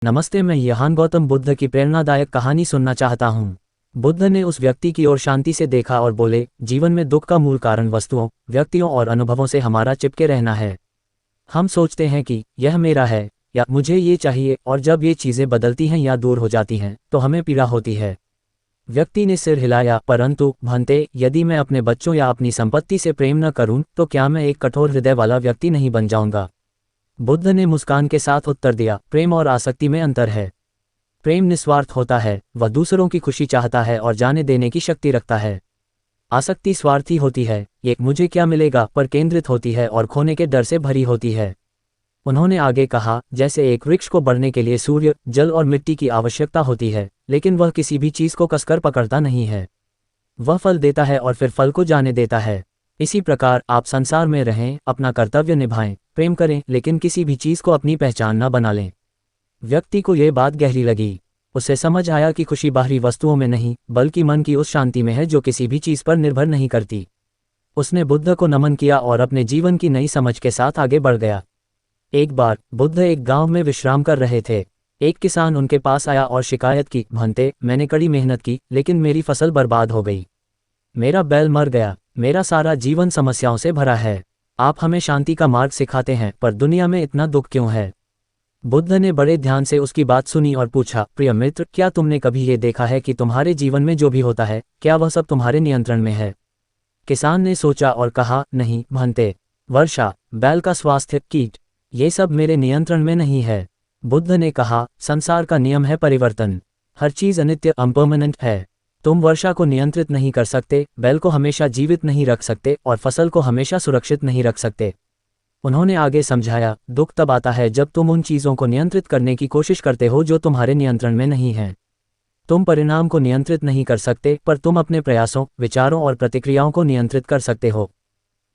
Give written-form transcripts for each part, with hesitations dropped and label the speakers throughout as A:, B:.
A: नमस्ते, मैं यहाँ गौतम बुद्ध की प्रेरणादायक कहानी सुनना चाहता हूँ। बुद्ध ने उस व्यक्ति की ओर शांति से देखा और बोले, जीवन में दुख का मूल कारण वस्तुओं, व्यक्तियों और अनुभवों से हमारा चिपके रहना है। हम सोचते हैं कि यह मेरा है या मुझे ये चाहिए, और जब ये चीज़ें बदलती हैं या दूर हो जाती हैं तो हमें पीड़ा होती है। व्यक्ति ने सिर हिलाया, परंतु भंते, यदि मैं अपने बच्चों या अपनी संपत्ति से प्रेम न करूं तो क्या मैं एक कठोर हृदय वाला व्यक्ति नहीं बन जाऊंगा? बुद्ध ने मुस्कान के साथ उत्तर दिया, प्रेम और आसक्ति में अंतर है। प्रेम निस्वार्थ होता है, वह दूसरों की खुशी चाहता है और जाने देने की शक्ति रखता है। आसक्ति स्वार्थी होती है, ये मुझे क्या मिलेगा पर केंद्रित होती है और खोने के डर से भरी होती है। उन्होंने आगे कहा, जैसे एक वृक्ष को बढ़ने के लिए सूर्य, जल और मिट्टी की आवश्यकता होती है, लेकिन वह किसी भी चीज़ को कसकर पकड़ता नहीं है। वह फल देता है और फिर फल को जाने देता है। इसी प्रकार आप संसार में रहें, अपना कर्तव्य निभाएं, प्रेम करें, लेकिन किसी भी चीज़ को अपनी पहचान न बना लें। व्यक्ति को यह बात गहरी लगी। उसे समझ आया कि खुशी बाहरी वस्तुओं में नहीं, बल्कि मन की उस शांति में है जो किसी भी चीज़ पर निर्भर नहीं करती। उसने बुद्ध को नमन किया और अपने जीवन की नई समझ के साथ आगे बढ़ गया। एक बार बुद्ध एक गांव में विश्राम कर रहे थे। एक किसान उनके पास आया और शिकायत की, भंते, मैंने कड़ी मेहनत की, लेकिन मेरी फसल बर्बाद हो गई। मेरा बैल मर गया। मेरा सारा जीवन समस्याओं से भरा है। आप हमें शांति का मार्ग सिखाते हैं, पर दुनिया में इतना दुख क्यों है? बुद्ध ने बड़े ध्यान से उसकी बात सुनी और पूछा, प्रिय मित्र, क्या तुमने कभी ये देखा है कि तुम्हारे जीवन में जो भी होता है, क्या वह सब तुम्हारे नियंत्रण में है? किसान ने सोचा और कहा, नहीं भंते। वर्षा, बैल का स्वास्थ्य, कीट, ये सब मेरे नियंत्रण में नहीं है। बुद्ध ने कहा, संसार का नियम है परिवर्तन। हर चीज़ अनित्य, अनपरमानेंट है। तुम वर्षा को नियंत्रित नहीं कर सकते, बैल को हमेशा जीवित नहीं रख सकते और फसल को हमेशा सुरक्षित नहीं रख सकते। उन्होंने आगे समझाया, दुख तब आता है जब तुम उन चीज़ों को नियंत्रित करने की कोशिश करते हो जो तुम्हारे नियंत्रण में नहीं हैं। तुम परिणाम को नियंत्रित नहीं कर सकते, पर तुम अपने प्रयासों, विचारों और प्रतिक्रियाओं को नियंत्रित कर सकते हो।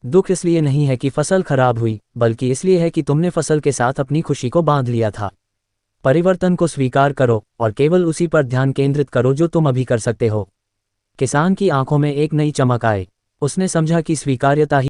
A: दुख इसलिए नहीं है कि फसल खराब हुई, बल्कि इसलिए है कि तुमने फसल के साथ अपनी खुशी को बांध लिया था। परिवर्तन को स्वीकार करो और केवल उसी पर ध्यान केंद्रित करो जो तुम अभी कर सकते हो। किसान की आंखों में एक नई चमक आई। उसने समझा कि स्वीकार्यता ही